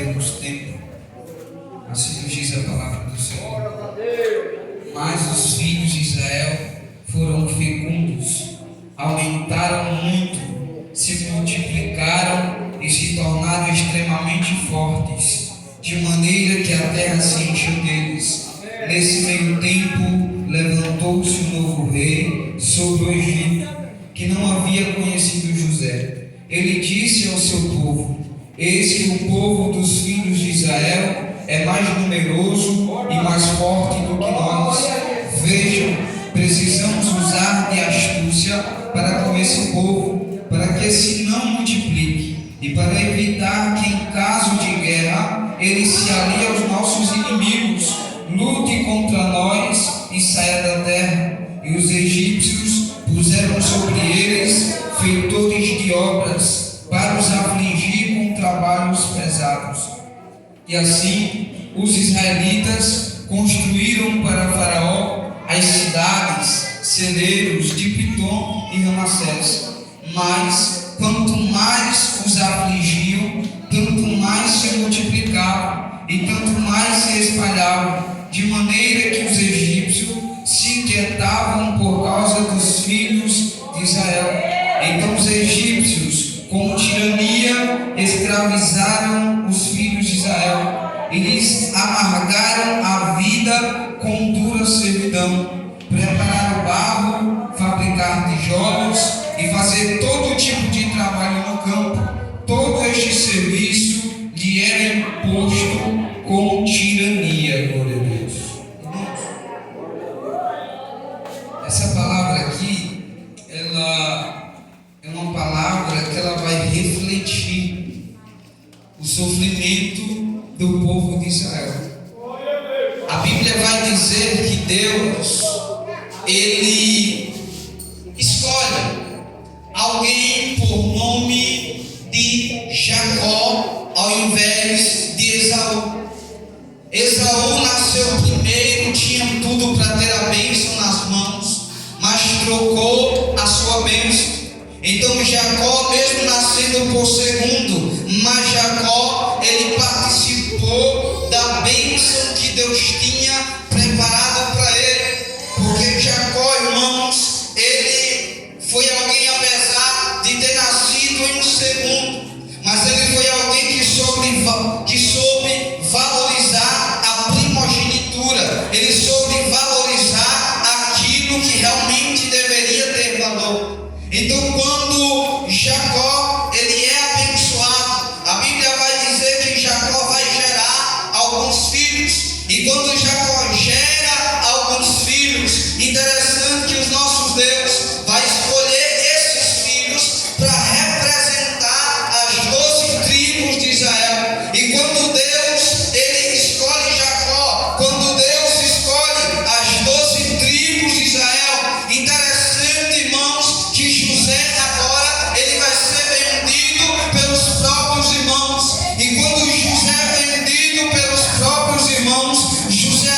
temos tempo. Assim nos diz a palavra do Senhor. Mas os filhos de Israel foram fecundos, aumentaram muito, se multiplicaram e se tornaram extremamente fortes, de maneira que a terra se encheu deles. Nesse meio tempo, levantou-se um novo rei sobre o Egito, que não havia conhecido José. Ele disse ao seu povo: eis que o povo dos filhos de Israel é mais numeroso e mais forte do que nós. Vejam, precisamos usar de astúcia para com esse povo, para que se não multiplique, e para evitar que em caso de guerra ele se alie aos nossos inimigos, lute contra nós e saia da terra. E os egípcios puseram sobre eles feitores de obras, para os afligir com trabalhos pesados. E assim os israelitas construíram para Faraó as cidades, celeiros de Pitom e Ramassés. Mas quanto mais os afligiam, tanto mais se multiplicavam e tanto mais se espalhavam, de maneira que os egípcios se inquietavam por causa dos filhos de Israel. Então os egípcios, com tirania, escravizaram os filhos de Israel e lhes amargaram a vida com dura servidão, preparar o barro, fabricar tijolos e fazer todo tipo de trabalho no campo. Todo este serviço lhe era imposto com tirania. Glória a Deus. Essa palavra aqui, ela é uma palavra que ela vai refletir o sofrimento do povo de Israel. A Bíblia vai dizer que Deus, Ele escolhe alguém por nome de Jacó ao invés de Esaú. Esaú nasceu primeiro, tinha tudo para ter a bênção nas mãos, mas trocou a sua bênção. Então Jacó, mesmo nascendo por segundo, mas Jacó, ele participou da bênção que Deus tinha preparado para ele. Porque Jacó, irmãos, ele foi alguém, apesar de ter nascido em um segundo, mas ele foi alguém que soube valorizar a primogenitura. Ele soube valorizar aquilo que realmente deveria ter valor. Então, quando Jacó, ele é abençoado, a Bíblia vai dizer que Jacó vai gerar alguns filhos. E quando Jacó gera alguns filhos, interessante que os nossos Deus vai escolher esses filhos para representar as 12 tribos de Israel. E quando Deus, ele escolhe Jacó, quando Deus escolhe as 12 tribos de Israel, interessante, irmãos, que José agora, ele vai ser vendido pelos próprios irmãos. E quando José é vendido pelos próprios irmãos, José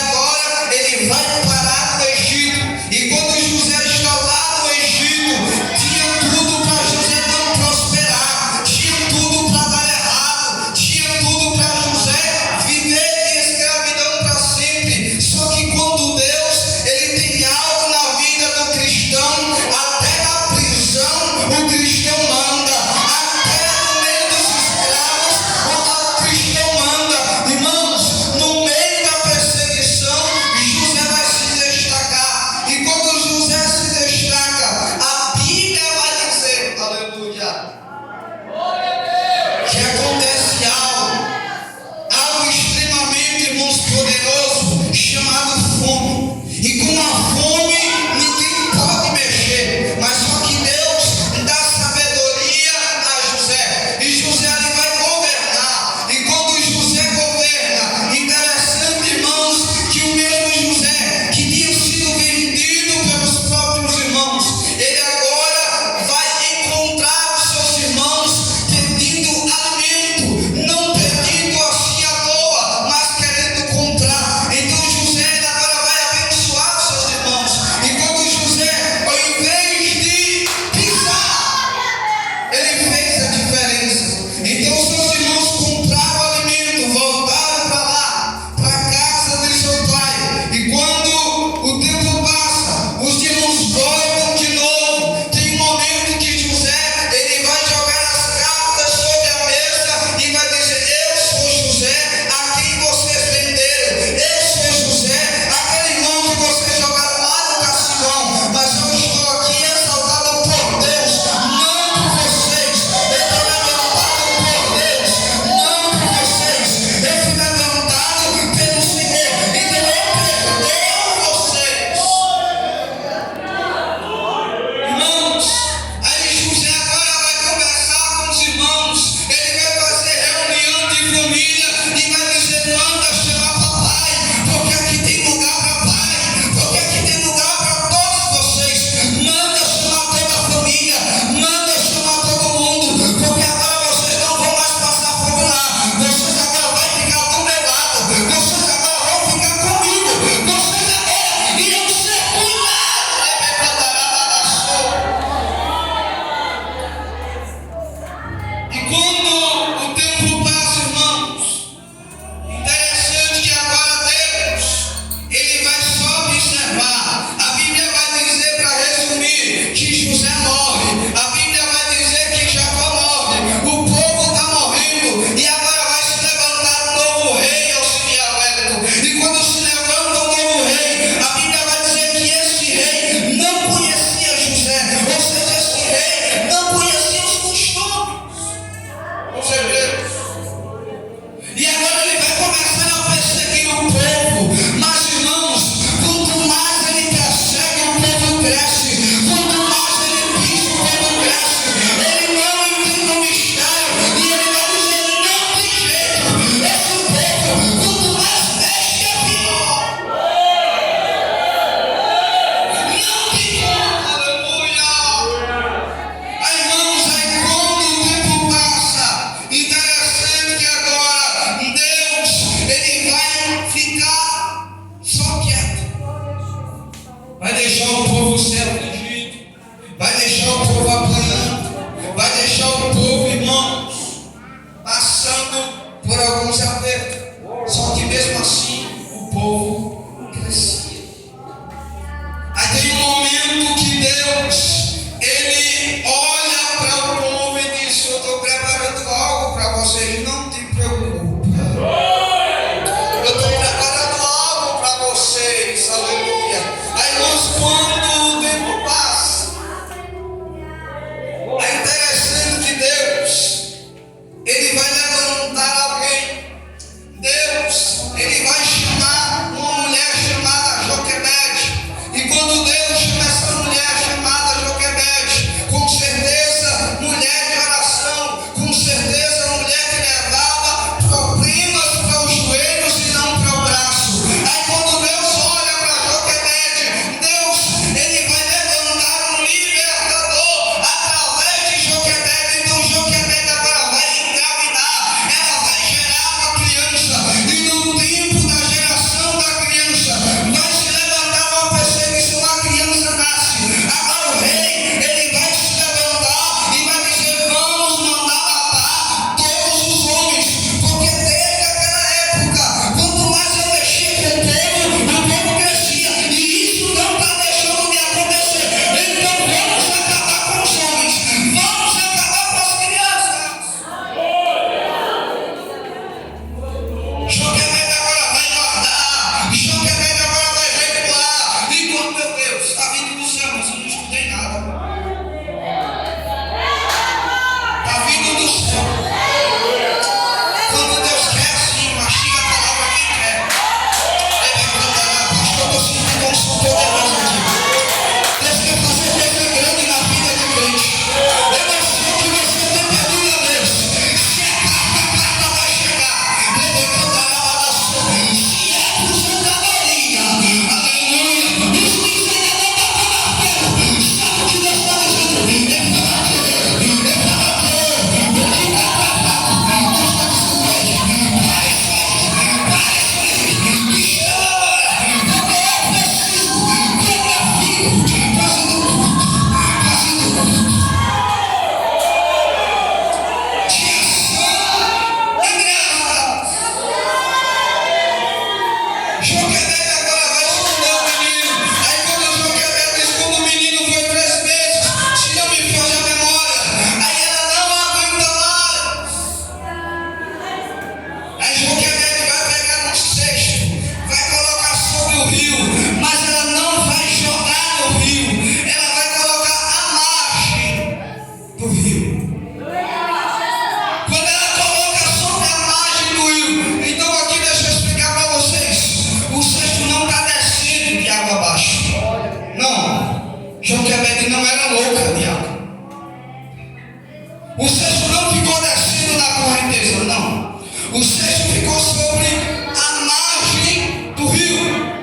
Elizabeth não era